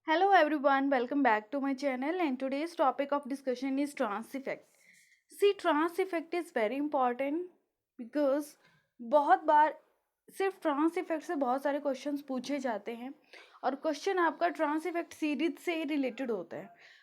Hello everyone, welcome back to my channel and today's topic of discussion is trans effect. See, trans effect is very important because बहुत बार सिर्फ trans effect से बहुत सारे questions पूछे जाते हैं और क्वेश्चन आपका ट्रांस इफेक्ट सीरीज से रिलेटेड होता है।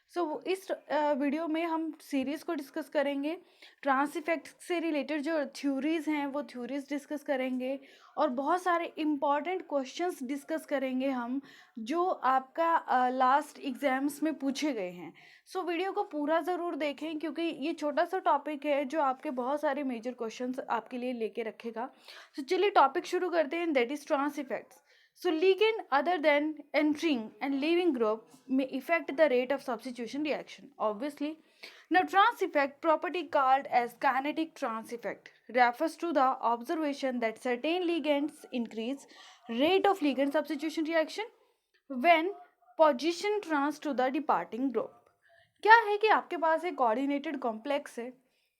इस वीडियो में हम सीरीज को डिस्कस करेंगे, ट्रांस इफेक्ट से रिलेटेड जो थ्योरीज हैं वो थ्योरीज डिस्कस करेंगे और बहुत सारे इम्पॉर्टेंट क्वेश्चंस डिस्कस करेंगे हम जो आपका लास्ट एग्जाम्स में पूछे गए हैं। वीडियो को पूरा ज़रूर देखें क्योंकि ये छोटा सा टॉपिक है जो आपके बहुत सारे मेजर क्वेश्चंस आपके लिए लेके रखेगा। चलिए टॉपिक शुरू करते हैं, that is trans effects. Ligand other than entering and leaving group may affect the rate of substitution reaction. Obviously, now trans effect, property called as kinetic trans effect, refers to the observation that certain ligands increase rate of ligand substitution reaction when position trans to the departing group. क्या है कि आपके पास एक coordinated complex है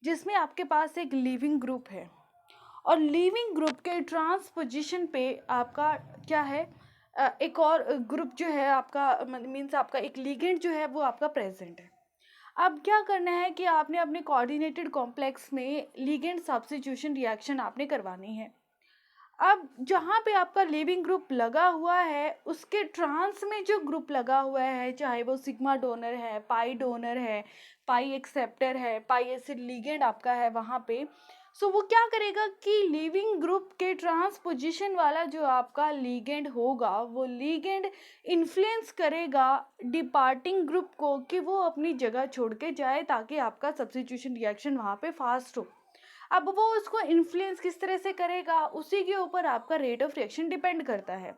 जिसमें आपके पास एक leaving group है और लिविंग ग्रुप के ट्रांसपोजिशन पे आपका क्या है, एक और ग्रुप जो है आपका मीन्स आपका एक लिगेंड जो है वो आपका प्रेजेंट है। अब क्या करना है कि आपने अपने कोऑर्डिनेटेड कॉम्प्लेक्स में लिगेंड सब्स्टिट्यूशन रिएक्शन आपने करवानी है। अब जहाँ पे आपका लिविंग ग्रुप लगा हुआ है उसके ट्रांस में जो ग्रुप लगा हुआ है, चाहे वो सिग्मा डोनर है, पाई डोनर है, पाई एक्सेप्टर है, पाई एसिड लिगेंड आपका है वहाँ पे। वो क्या करेगा कि लिविंग ग्रुप के ट्रांसपोजिशन वाला जो आपका लिगेंड होगा वो लिगेंड इन्फ्लुएंस करेगा डिपार्टिंग ग्रुप को कि वो अपनी जगह छोड़ के जाए ताकि आपका सब्स्टिट्यूशन रिएक्शन वहाँ पे फास्ट हो। अब वो उसको इन्फ्लुएंस किस तरह से करेगा उसी के ऊपर आपका रेट ऑफ रिएक्शन डिपेंड करता है।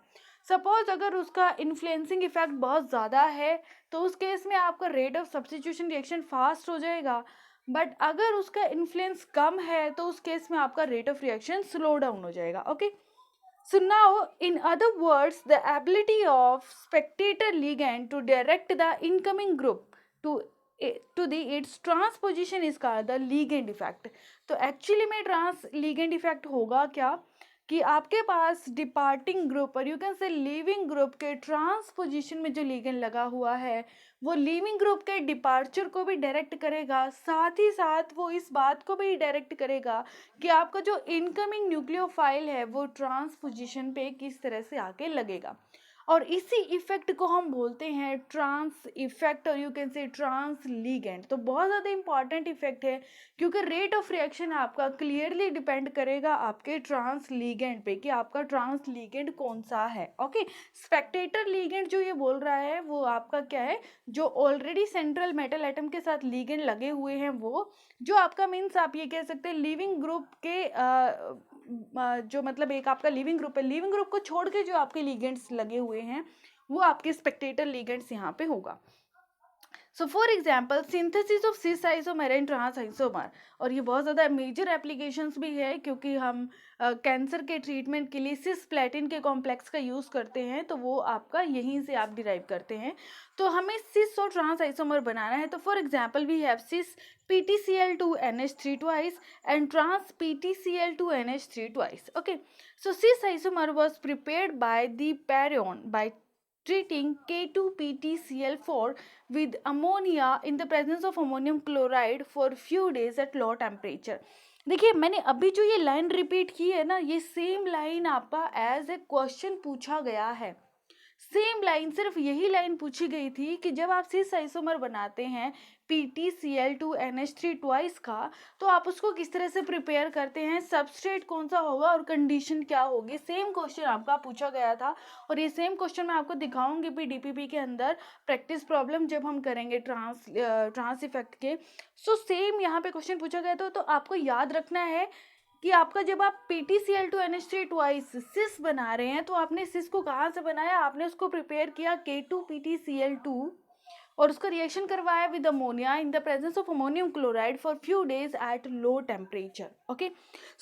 सपोज अगर उसका इन्फ्लुएंसिंग इफेक्ट बहुत ज़्यादा है तो उस केस में आपका rate of substitution reaction fast हो जाएगा, बट अगर उसका इन्फ्लुएंस कम है तो उस केस में आपका rate of reaction slow down हो जाएगा। Okay, so now in other words the ability of spectator ligand to direct the incoming group to to the its transposition is called the ligand effect। तो actually में trans ligand effect होगा क्या कि आपके पास departing group और you can से leaving group के transposition में जो लिगेंड लगा हुआ है वो लिविंग ग्रुप के डिपार्चर को भी डायरेक्ट करेगा, साथ ही साथ वो इस बात को भी डायरेक्ट करेगा कि आपका जो इनकमिंग न्यूक्लियोफाइल है वो ट्रांसपोजिशन पे किस तरह से आके लगेगा। और इसी इफेक्ट को हम बोलते हैं ट्रांस इफेक्ट और you can say trans ligand. तो बहुत ज़्यादा इंपॉर्टेंट इफेक्ट है क्योंकि रेट ऑफ रिएक्शन आपका क्लियरली डिपेंड करेगा आपके ट्रांस लीगेंड पे कि आपका ट्रांस लीगेंड कौन सा है। ओके, स्पेक्टेटर लीगेंड जो ये बोल रहा है वो आपका क्या है, जो ऑलरेडी सेंट्रल मेटल एटम के साथ लीगेंड लगे हुए हैं वो जो आपका मीन्स आप ये कह सकते हैं लिविंग ग्रुप के जो मतलब एक आपका लिविंग ग्रुप है, लिविंग ग्रुप को छोड़ के जो आपके लिगेंड्स लगे हुए हैं वो आपके स्पेक्टेटर लिगेंड्स यहाँ पे होगा। For example synthesis of cis isomer and trans isomer, और ये बहुत ज़्यादा मेजर एप्लीकेशंस भी है क्योंकि हम कैंसर के ट्रीटमेंट के लिए सिस प्लेटिन के कॉम्प्लेक्स का यूज़ करते हैं तो वो आपका यहीं से आप डिराइव करते हैं। तो हमें सिस और ट्रांस आइसोमर बनाना है तो for example we have cis PTCl2NH3 twice and trans PTCl2NH3 twice. Okay, so cis isomer was prepared by the Parion by treating K2PTCl4 with ammonia in the presence of ammonium chloride for few days at low temperature। देखिए मैंने अभी जो ये line repeat की है ना, ये same line आपका एज ए क्वेश्चन पूछा गया है। सेम लाइन, सिर्फ यही लाइन पूछी गई थी कि जब आप सिस आइसोमर बनाते हैं PTCl2NH3 ट्वाइस का तो आप उसको किस तरह से प्रिपेयर करते हैं, सबस्ट्रेट कौन सा होगा और कंडीशन क्या होगी। सेम क्वेश्चन आपका पूछा गया था और ये सेम क्वेश्चन मैं आपको दिखाऊंगी भी DPP के अंदर प्रैक्टिस प्रॉब्लम जब हम करेंगे ट्रांस इफेक्ट के। सेम यहाँ पे क्वेश्चन पूछा गया था तो आपको याद रखना है कि आपका जब आप PTCl2NH3 ट्वाइस सिस बना रहे हैं तो आपने सिस को कहाँ से बनाया, आपने उसको प्रिपेयर किया K2PTCl2 और उसका रिएक्शन करवाया with ammonia in the presence of ammonium chloride for few days at low temperature. Okay,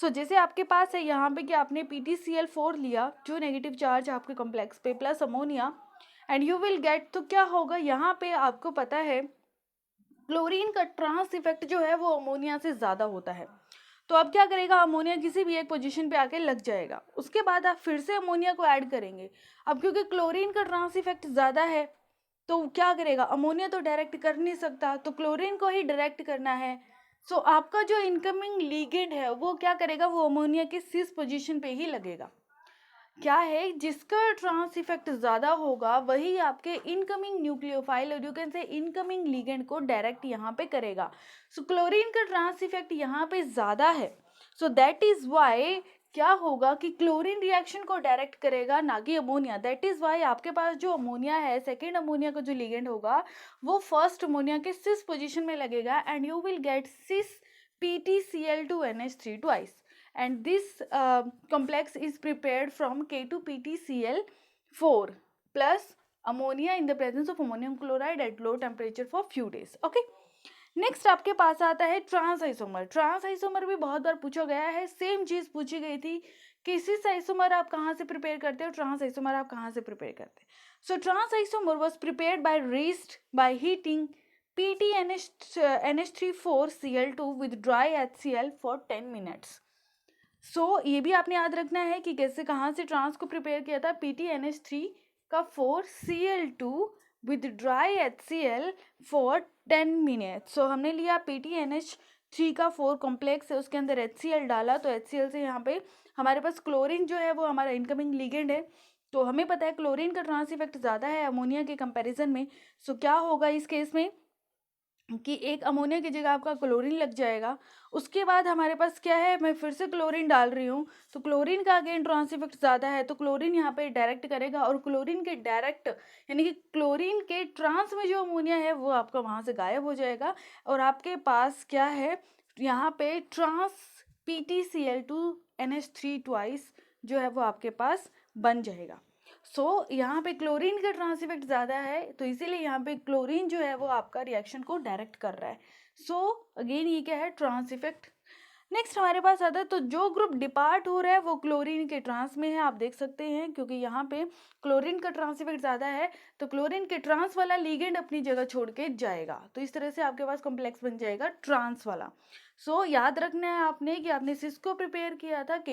जैसे आपके पास है यहाँ पे कि आपने PTCl4 लिया जो नेगेटिव चार्ज आपके कॉम्प्लेक्स पे plus ammonia and you will gate, तो क्या होगा यहाँ पे आपको पता है क्लोरीन का ट्रांस इफेक्ट जो है वो अमोनिया से ज़्यादा होता है। तो अब क्या करेगा, अमोनिया किसी भी एक पोजीशन पे आके लग जाएगा, उसके बाद आप फिर से अमोनिया को ऐड करेंगे। अब क्योंकि क्लोरीन का ट्रांस इफेक्ट ज़्यादा है तो क्या करेगा, अमोनिया तो डायरेक्ट कर नहीं सकता, तो क्लोरीन को ही डायरेक्ट करना है। सो आपका जो इनकमिंग लिगेंड है वो क्या करेगा, वो अमोनिया के सिस पोजीशन पे ही लगेगा। क्या है, जिसका ट्रांस इफेक्ट ज़्यादा होगा वही आपके इनकमिंग न्यूक्लियोफाइल और यू कैन से इनकमिंग लिगेंड को डायरेक्ट यहाँ पे करेगा। सो क्लोरीन का ट्रांस इफेक्ट यहाँ पे ज़्यादा है, सो दैट इज़ वाई क्या होगा कि क्लोरीन रिएक्शन को डायरेक्ट करेगा ना कि अमोनिया। दैट इज़ वाई आपके पास जो अमोनिया है, सेकेंड अमोनिया का जो लिगेंड होगा वो फर्स्ट अमोनिया के सिस पोजिशन में लगेगा and you will get cis PtCl2NH3 twice. And this complex is prepared from K2PtCl4 plus ammonia in the presence of ammonium chloride at low temperature for few days. Okay. Next आपके पास आता है trans isomer. Trans isomer भी बहुत बार पूछा गया है, same चीज पूछी गई थी कि सिस आइसोमर आप कहाँ से प्रिपेयर करते हो, ट्रांस आइसोमर आप कहाँ से प्रिपेयर करते हैं। So trans isomer was prepared by rest by heating PtNH3 4Cl2 with dry HCl for 10 minutes. So ये भी आपने याद रखना है कि कैसे कहाँ से ट्रांस को प्रिपेयर किया था, PtNH3 का 4Cl2 with dry HCl for 10 minute. So हमने लिया PtNH3 का 4 कॉम्प्लेक्स है, उसके अंदर HCl डाला, तो HCl से यहाँ पे हमारे पास क्लोरीन जो है वो हमारा इनकमिंग लिगेंड है, तो हमें पता है क्लोरीन का ट्रांस इफेक्ट ज़्यादा है अमोनिया के कंपैरिजन में। सो क्या होगा इस केस में कि एक अमोनिया की जगह आपका क्लोरीन लग जाएगा। उसके बाद हमारे पास क्या है, मैं फिर से क्लोरीन डाल रही हूँ, तो क्लोरीन का अगेन ट्रांस इफेक्ट ज़्यादा है, तो क्लोरीन यहाँ पे डायरेक्ट करेगा और क्लोरीन के डायरेक्ट यानी कि क्लोरीन के ट्रांस में जो अमोनिया है वो आपका वहाँ से गायब हो जाएगा और आपके पास क्या है यहाँ पे ट्रांस PtCl2NH3 ट्वाइस जो है वो आपके पास बन जाएगा। सो यहाँ पे क्लोरीन का ट्रांस इफेक्ट ज़्यादा है, तो इसीलिए यहाँ पे क्लोरीन जो है वो आपका रिएक्शन को डायरेक्ट कर रहा है। सो अगेन ये क्या है, ट्रांस इफेक्ट। नेक्स्ट हमारे पास आता है, तो जो ग्रुप डिपार्ट हो रहा है वो क्लोरीन के ट्रांस में है, आप देख सकते हैं, क्योंकि यहाँ पे क्लोरीन का ट्रांस इफेक्ट ज़्यादा है तो क्लोरीन के ट्रांस वाला लिगेंड अपनी जगह छोड़ के जाएगा, तो इस तरह से आपके पास कॉम्प्लेक्स बन जाएगा ट्रांस वाला। सो याद रखना है आपने कि आपने सिस को प्रिपेयर किया था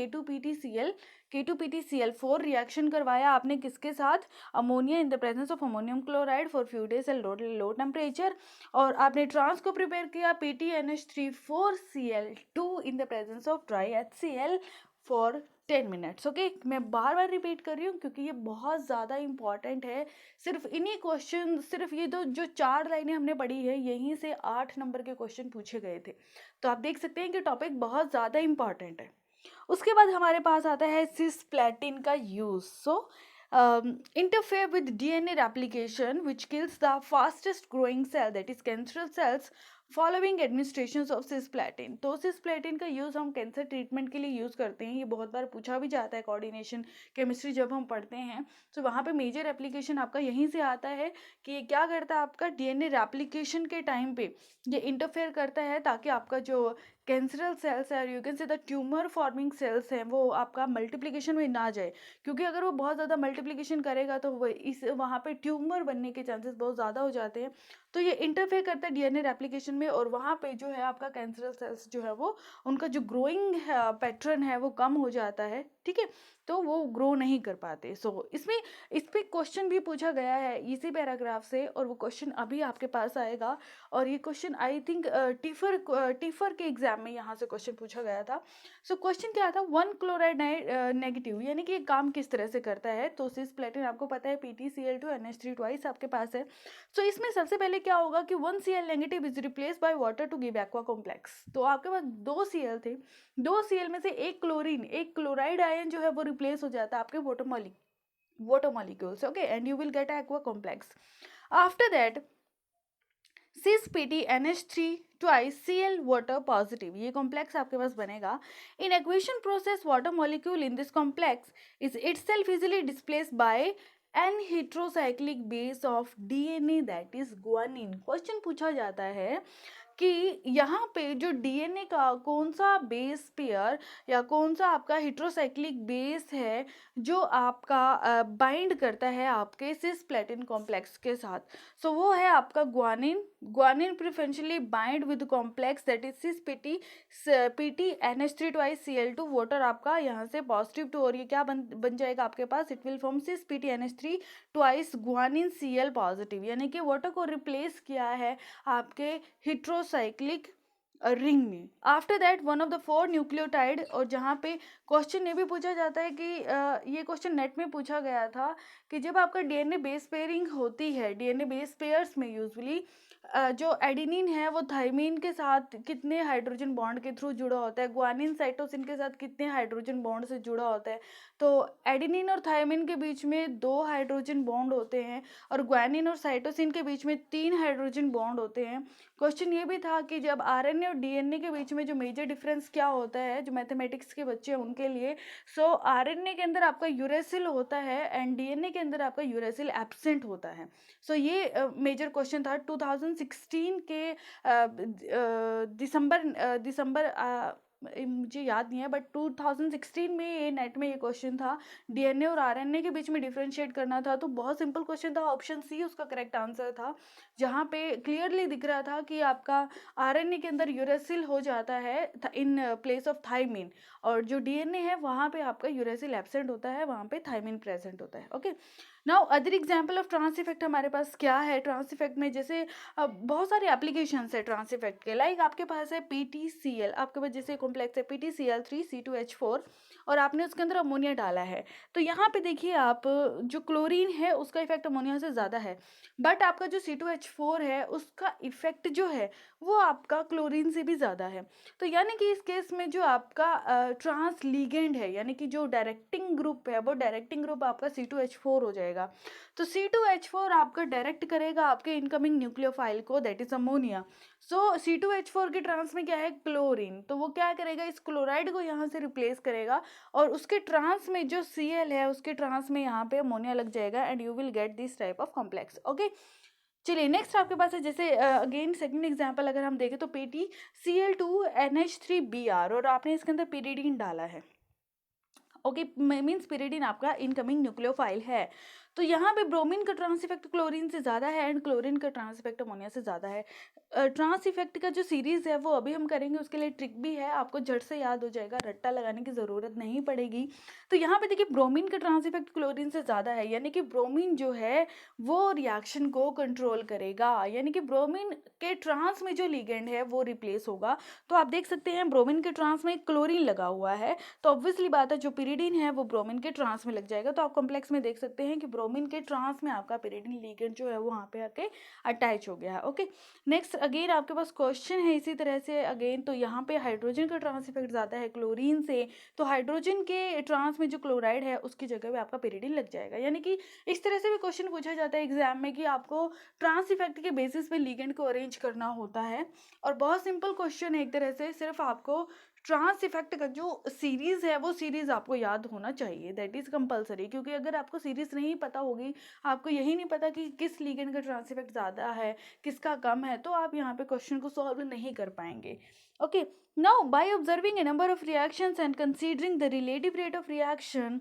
K2PtCl4 रिएक्शन करवाया आपने किसके साथ, ammonia in the presence of ammonium chloride for few days at low temperature, और आपने ट्रांस को प्रिपेयर किया PtNH3 4Cl2 in the presence of dry HCl for 10 minutes. Okay, मैं बार बार रिपीट कर रही हूँ क्योंकि ये बहुत ज़्यादा इंपॉर्टेंट है। सिर्फ इन्हीं क्वेश्चन, सिर्फ ये जो 4 लाइनें हमने पढ़ी है यहीं से 8 नंबर के क्वेश्चन पूछे गए थे, तो आप देख सकते हैं कि टॉपिक बहुत ज़्यादा इंपॉर्टेंट है। उसके बाद हमारे पास आता है सिस्प्लेटिन का use. So interfere with DNA replication which kills the fastest growing cell, that is cancerous cells, following administration of cisplatin. तो सिस्प्लेटिन का यूज़ हम कैंसर ट्रीटमेंट के लिए यूज़ करते हैं, ये बहुत बार पूछा भी जाता है कोऑर्डिनेशन केमिस्ट्री जब हम पढ़ते हैं, तो वहाँ पे मेजर एप्लीकेशन आपका यहीं से आता है कि ये क्या करता है, आपका डीएनए रेप्लिकेशन के टाइम पे ये इंटरफेयर करता है ताकि आपका जो कैंसरल सेल्स है, यू कैन से द ट्यूमर फॉर्मिंग सेल्स हैं, वो आपका मल्टीप्लिकेशन में ना जाए, क्योंकि अगर वो बहुत ज़्यादा मल्टीप्लिकेशन करेगा तो वो इस वहाँ पे ट्यूमर बनने के चांसेस बहुत ज़्यादा हो जाते हैं, तो ये इंटरफेयर करता है डीएनए रेप्लिकेशन में, और वहाँ पे जो है आपका कैंसरल सेल्स जो है वो उनका जो ग्रोइंग पैटर्न है वो कम हो जाता है, ठीक है, तो वो ग्रो नहीं कर पाते। सो इसमें इस पर क्वेश्चन भी पूछा गया है इसी पैराग्राफ से, और वो क्वेश्चन अभी आपके पास आएगा, और ये क्वेश्चन आई थिंक टीफर के एग्जाम में यहाँ से क्वेश्चन पूछा गया था। सो क्वेश्चन क्या था, 1 क्लोराइड नेगेटिव यानी कि ये काम किस तरह से करता है, तो सिस्प्लेटिन आपको पता है PtCl2NH3 ट्वाइस आपके पास है। सो इसमें सबसे पहले क्या होगा कि 1 Cl negative is replace by water to give aqua complex. तो आपके पास 2 Cl थे, 2 Cl में से एक क्लोरीन, एक क्लोराइड आयन जो है वो रिप्लेस हो जाता है आपके water molecules, okay, and you will get aqua complex. After that cis PtNH3 twice Cl water positive, ये कॉम्प्लेक्स आपके पास बनेगा। In aquation process water molecule in this complex is itself easily displaced by an heterocyclic base of DNA that is guanine. Question पूछा जाता है कि यहाँ पे जो डीएनए का कौन सा बेस पेयर या कौन सा आपका हेट्रोसाइक्लिक बेस है जो आपका बाइंड करता है आपके सिस्प्लेटिन कॉम्प्लेक्स के साथ। सो वो है आपका guanine. Guanine preferentially bind with complex that is sis PT NH3 twice Cl2 water आपका यहाँ से पॉजिटिव टू, और ये क्या बन जाएगा आपके पास, it will form cis PT NH3 twice guanine Cl positive, यानी कि वाटर को रिप्लेस किया है आपके हेट्रोसाइक्लिक रिंग में। After that one of the 4 nucleotide, और जहाँ पे क्वेश्चन ये भी पूछा जाता है कि ये क्वेश्चन नेट में पूछा गया था कि जब आपका डीएनए बेस पेयरिंग होती है, डीएनए बेस पेयर्स में यूजुअली जो एडेनिन है वो थाइमिन के साथ कितने हाइड्रोजन बॉन्ड के थ्रू जुड़ा होता है, ग्वानिन साइटोसिन के साथ कितने हाइड्रोजन बॉन्ड से जुड़ा होता है। तो एडेनिन और थाइमिन के बीच में 2 हाइड्रोजन बॉन्ड होते हैं और ग्वानिन और साइटोसिन के बीच में 3 हाइड्रोजन बॉन्ड होते हैं। क्वेश्चन ये भी था कि जब आरएनए और डीएनए के बीच में जो मेजर डिफरेंस क्या होता है, जो मैथमेटिक्स के बच्चे हैं उनके लिए, सो आरएनए के अंदर आपका यूरेसिल होता है एंड डीएनए के अंदर आपका यूरेसिल एब्सेंट होता है। सो ये मेजर क्वेश्चन था 2016 के दिसंबर मुझे याद नहीं है, बट 2016 में ये नेट में ये क्वेश्चन था, डीएनए और आरएनए के बीच में डिफरेंशिएट करना था। तो बहुत सिंपल क्वेश्चन था, ऑप्शन सी उसका करेक्ट आंसर था, जहाँ पे क्लियरली दिख रहा था कि आपका आरएनए के अंदर यूरेसिल हो जाता है इन प्लेस ऑफ थाइमिन, और जो डीएनए है वहाँ पे आपका यूरेसिल एब्सेंट होता है, वहाँ पे थाइमिन प्रेजेंट होता है। Okay, now other example of trans effect हमारे पास क्या है। ट्रांस इफेक्ट में जैसे बहुत सारे एप्लीकेशंस है ट्रांस इफेक्ट के, लाइक आपके पास है PTCl, आपके पास जैसे कॉम्प्लेक्स है PTCl3C2H4 और आपने उसके अंदर अमोनिया डाला है, तो यहाँ पे देखिए आप जो क्लोरीन है उसका इफेक्ट अमोनिया से ज़्यादा है, बट आपका जो C2H4 है उसका इफेक्ट जो है वो आपका क्लोरीन से भी ज़्यादा है। तो यानी कि इस केस में जो आपका ट्रांस लीगेंड है, यानी कि जो डायरेक्टिंग ग्रुप है, वो डायरेक्टिंग ग्रुप आपका C2H4 हो जाएगा। तो C2H4 आपका डायरेक्ट करेगा आपके इनकमिंग न्यूक्लियोफाइल को, that is ammonia. So C2H4 के ट्रांस में क्या है, क्लोरीन, तो वो क्या करेगा, इस क्लोराइड को यहाँ से रिप्लेस करेगा और उसके ट्रांस में जो Cl है उसके ट्रांस में यहाँ पे अमोनिया लग जाएगा and you will get this type of complex. Okay, चलिए नेक्स्ट आपके पास है जैसे अगेन सेकंड एग्जांपल अगर हम देखें तो PTCl2NH3Br और आपने इसके अंदर पिरिडीन डाला है। ओके, मीन्स पिरिडीन आपका इनकमिंग न्यूक्लियोफाइल है। तो यहाँ पे ब्रोमीन का ट्रांस इफेक्ट क्लोरीन से ज़्यादा है एंड क्लोरीन का ट्रांस इफेक्ट अमोनिया से ज़्यादा है। ट्रांस इफेक्ट का जो सीरीज़ है वो अभी हम करेंगे, उसके लिए ट्रिक भी है, आपको झट से याद हो जाएगा, रट्टा लगाने की ज़रूरत नहीं पड़ेगी। तो यहाँ पे देखिए ब्रोमीन का ट्रांस इफेक्ट क्लोरीन से ज़्यादा है, यानी कि ब्रोमीन जो है वो रिएक्शन को कंट्रोल करेगा, यानी कि ब्रोमीन के ट्रांस में जो लिगेंड है वो रिप्लेस होगा। तो आप देख सकते हैं ब्रोमीन के ट्रांस में क्लोरीन लगा हुआ है, तो ऑब्वियसली बात है जो पिरिडीन है वो ब्रोमीन के ट्रांस में लग जाएगा। तो आप कॉम्प्लेक्स में देख सकते हैं कि ब्रोमीन के ट्रांस में आपका पिरिडीन लिगेंड जो है वो वहाँ पे आके अटैच हो गया है। ओके, नेक्स्ट अगेन आपके पास क्वेश्चन है इसी तरह से अगेन, तो यहाँ पे हाइड्रोजन का ट्रांस इफेक्ट ज़्यादा है क्लोरीन से, तो हाइड्रोजन के ट्रांस में जो क्लोराइड है उसकी जगह पे आपका पिरिडीन लग जाएगा। यानी कि इस तरह से भी क्वेश्चन पूछा जाता है एग्जाम में कि आपको ट्रांस इफेक्ट के बेसिस पे लिगेंड को अरेंज करना होता है, और बहुत सिंपल क्वेश्चन है एक तरह से, सिर्फ आपको ट्रांस इफेक्ट का जो सीरीज है वो सीरीज आपको याद होना चाहिए, दैट इज कंपलसरी, क्योंकि अगर आपको सीरीज नहीं पता होगी, आपको यही नहीं पता कि किस लिगेंड का ट्रांस इफेक्ट ज़्यादा है किसका कम है, तो आप यहाँ पे क्वेश्चन को सॉल्व नहीं कर पाएंगे। Okay, now by observing a number of reactions and considering the relative rate of reaction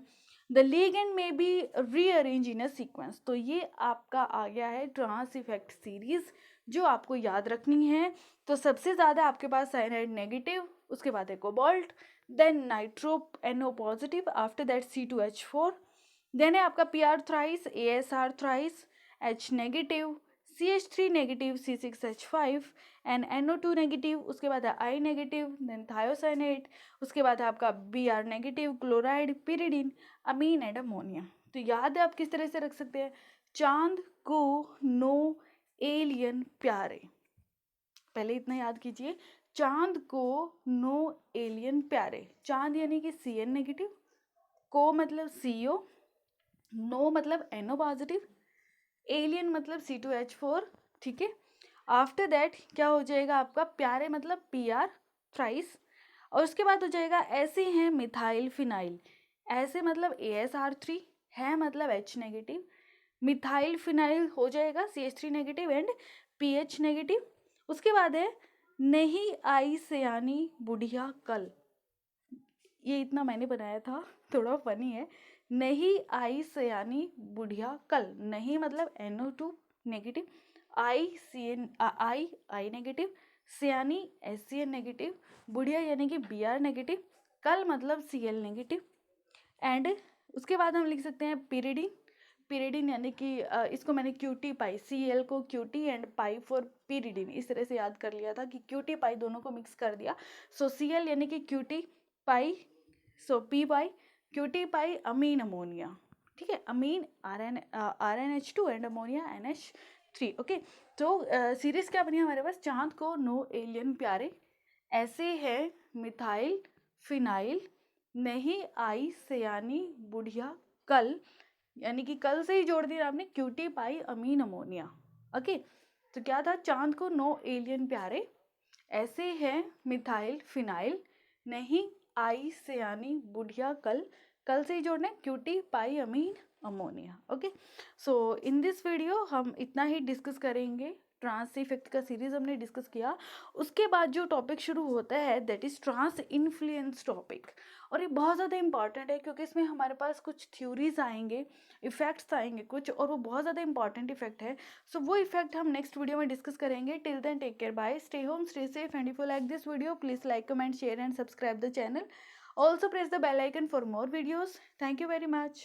the ligand may be rearrange in a sequence. तो ये आपका आ गया है ट्रांस इफेक्ट सीरीज जो आपको याद रखनी है। तो सबसे ज़्यादा आपके पास साइनाइड नेगेटिव, उसके बाद है cobalt, then nitro NO positive, after that C2H4, then है आपका PR thrice, ASR thrice, H negative, CH3 negative, C6H5 and NO2 negative, उसके बाद है I नेगेटिव, देन थायोसाइनेट, उसके बाद है आपका BR negative, chloride, pyridine, amine and ammonia. तो याद है आप किस तरह से रख सकते हैं, चांद को नो एलियन प्यारे, पहले इतना याद कीजिए, चांद को नो एलियन प्यारे, चांद यानी कि Cn नेगेटिव, को मतलब CO, नो मतलब NO पॉजिटिव, एलियन मतलब C2H4, ठीक है। आफ्टर दैट क्या हो जाएगा आपका, प्यारे मतलब PR थ्राइस, और उसके बाद हो जाएगा ऐसे हैं मिथाइल फिनाइल, ऐसे मतलब ASR3 है मतलब H नेगेटिव, मिथाइल फिनाइल हो जाएगा CH3 negative and PH negative. उसके बाद है नहीं आई सयानी बुढ़िया कल, ये इतना मैंने बनाया था, थोड़ा फनी है। नहीं आई सयानी बुढ़िया कल, नहीं मतलब NO2 नेगेटिव, आई CN आई नेगेटिव, सयानी SCN नेगेटिव, बुढ़िया यानी कि Br नेगेटिव, कल मतलब Cl नेगेटिव। एंड उसके बाद हम लिख सकते हैं पिरिडिन, पिरिडिन यानी कि इसको मैंने क्यूटी पाई, Cl को cutie and pie for pyridine, इस तरह से याद कर लिया था कि क्यूटी पाई दोनों को मिक्स कर दिया। सो Cl यानी कि क्यूटी पाई, सो P पाई क्यूटी पाई अमीन अमोनिया, ठीक है, अमीन RnH2 and ammonia NH3। Okay, तो सीरीज क्या बनी हमारे पास, चांद को नो एलियन प्यारे, ऐसे है मिथाइल फिनाइल, नहीं आई सयानी बुढ़िया कल, यानी कि कल से ही जोड़ दिया आपने, cutie pie amine ammonia. Okay, तो क्या था, चांद को नो एलियन प्यारे, ऐसे है मिथाइल फिनाइल, नहीं आई सयानी बुढ़िया कल, कल से ही जोड़ना है cutie pie amine ammonia. Okay, so in this video हम इतना ही डिस्कस करेंगे, ट्रांस इफेक्ट का सीरीज हमने डिस्कस किया। उसके बाद जो टॉपिक शुरू होता है that is trans influence topic, और ये बहुत ज़्यादा इंपॉर्टेंट है क्योंकि इसमें हमारे पास कुछ थ्योरीज आएंगे, इफेक्ट्स आएंगे कुछ, और वो बहुत ज़्यादा इंपॉर्टेंट इफेक्ट है। सो वो इफेक्ट हम नेक्स्ट वीडियो में डिस्कस करेंगे। Till then take care, bye, stay home, stay safe, and if you like this video please like, comment, share and subscribe the channel, also press the bell icon for more videos. Thank you very much.